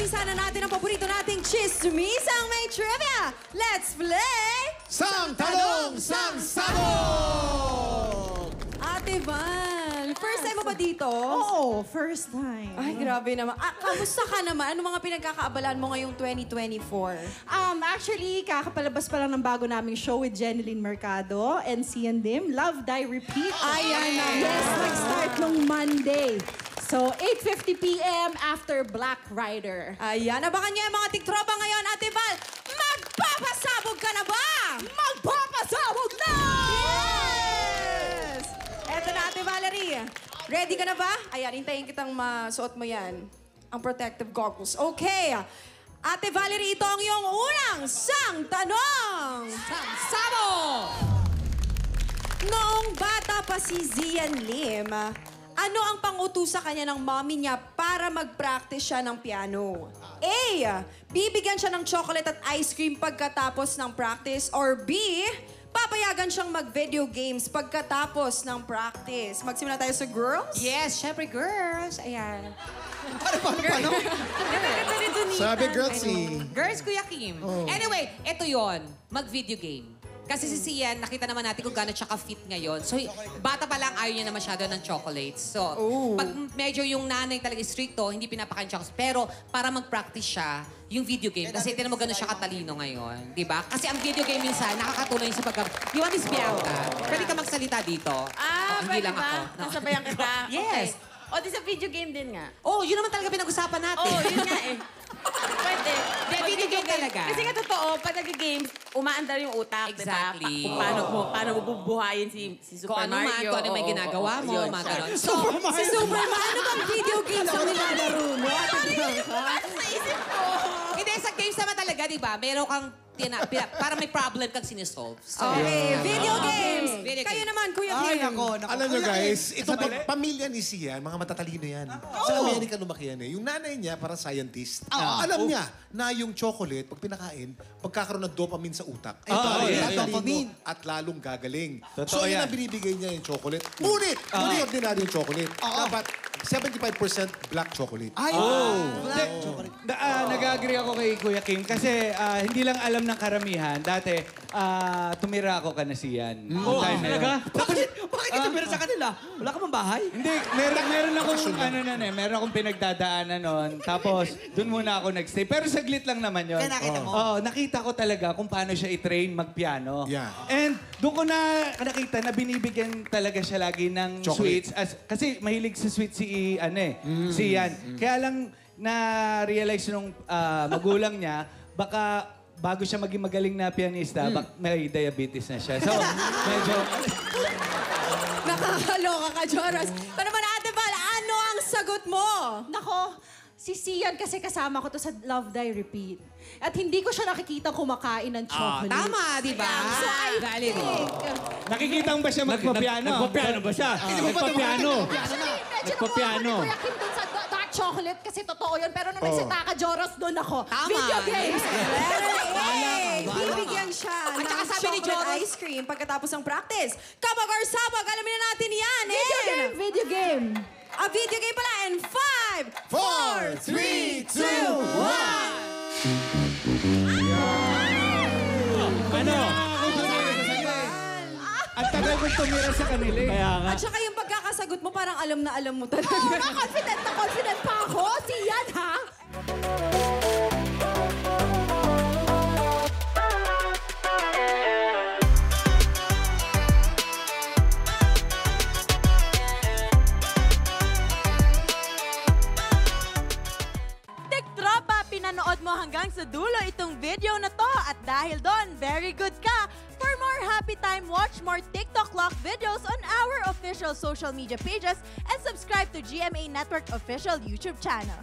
umpisa na natin ang paborito nating chismisang may trivia. Let's play! Sang Tanong, Sang Sabog! Ate Val, first time mo ba dito? Oo, first time. Ay, grabe naman. Kamusta ka naman? Ano mga pinagkakaabalaan mo ngayong 2024? Actually, kakapalabas pa lang ng bago naming show with Jeneline Mercado and Cian Dim, Love, Die, Repeat. Ayan na. Yes, nag-start nung Monday. So, 8:50 p.m. after Black Rider. Ayan, abangan niyo yung mga tiktropa ngayon, Ate Val. Magpapasabog ka na ba? Magpapasabog na! Yes! Eto na, Ate Valerie. Ready ka na ba? Ayan, hintayin kitang masuot mo yan. Ang protective goggles. Okay. Ate Valerie, ito ang iyong unang sang tanong. Sang Sabog! Noong bata pa si Zian Lim, ano ang pangutos sa kanya ng mommy niya para mag-practice siya ng piano? A. Bibigyan siya ng chocolate at ice cream pagkatapos ng practice. Or B. Papayagan siyang mag-video games pagkatapos ng practice. Magsimula tayo sa girls? Yes, syempre girls. Ayan. Paano? Sabi girls eh. Girls, Kuya Kim. Anyway, ito yon, mag-video game. Kasi si Cian, nakita naman natin kung gano'n siya ka-fit ngayon. So, bata pa lang, ayaw niya na masyado ng chocolates. So, pag medyo yung nanay talaga stricto, hindi pinapakain chocolates. Pero, para mag-practice siya, yung video game, kasi tinan mo gano'n siya katalino ngayon. Di ba? Kasi ang video game minsan, nakakatulong sa pagka... Di ba, Miss Bianca? Pwede ka magsalita dito. Hindi lang ako. Nasabayan kita. Yes. Okay. O, di sa video game din nga. Oh, yun naman talaga pinag-usapan natin. Oo, yun nga eh. Pwede. Video game talaga. Kasi nga totoo, pag nag-games, umaandar yung utak, Exactly. diba? Paano mo bubuhayin si Super Kung ano man, Mario. kung ano may ginagawa mo, yun. mga ganon. So, si Superman, ano bang video games ang nilalaro mo? Hindi, sa games naman talaga, di ba? Meron kang, para may problem kang sinisolve. So, Okay, video games. Video Kayo games. naman, Kuya Ay, Kim. nako. Alam nyo guys, itong pamilya ni Sian, mga matatalino yan. Sa Amerika lumaki yan eh. Yung nanay niya, para scientist. Alam niya na yung chocolate, pag pinakain, pagkakaroon ng dopamine sa utak. Dopamine. At lalong gagaling. So yun ang binibigay niya yung chocolate. Ngunit, hindi ordinary yung chocolate. Dapat 75% black chocolate. Nag-agree ako kay Kuya Kim kasi hindi lang alam ng karamihan. Dati, tumira ako kanasiyan. Talaga? Bakit ka tumira sa kanila? Wala ka bang bahay? Hindi, meron akong pinagdadaanan noon. Tapos, doon muna ako nagstay. Pero saglit lang naman yun. Kaya nakita mo? Oo, nakita ko talaga kung paano siya i-train magpiano. Yeah. And doon ko nakita na binibigyan talaga siya lagi ng Chocolate. sweets. Kasi mahilig sa sweets si Ian. Kaya lang na-realize nung magulang niya, baka bago siya maging magaling na pianista, may diabetes na siya. So, medyo... Nakakaloka ka, Joros. Pero naman, Ate Val, ano ang sagot mo? Nako, si Cian kasi kasama ko to sa Love, Die, Repeat. At hindi ko siya nakikita kumakain ng chocolate. Tama, di ba? So, I Valerie. think... Nakikita mo ba siya magpapiano? Nagpapiano ba siya? Nagpapiano. Actually, medyo Nagpapiano. nakuha ko ni Kuya Kim dun sa dark chocolate kasi totoo yun. Pero nung nagsita ka, Joros, doon ako. Tama. Video games. Bibigyan siya At ng saka sabi ni chocolate Joros, ice cream pagkatapos ng practice. Kapag or sabag, alamin na natin yan. Video game, video game. A video game pala in 5, 4, 3, 2, 1. Ano? Ang tagal kong tumira sa kanila eh. Kaya nga. At saka yung pagkakasagot mo, parang alam na alam mo talaga. Confident na confident pa ako. Cian, ha? Tropa, pinanood mo hanggang sa dulo itong video na to at dahil doon, very good ka. For more happy time, watch more TikTok Clock videos on our official social media pages and subscribe to GMA Network official YouTube channel.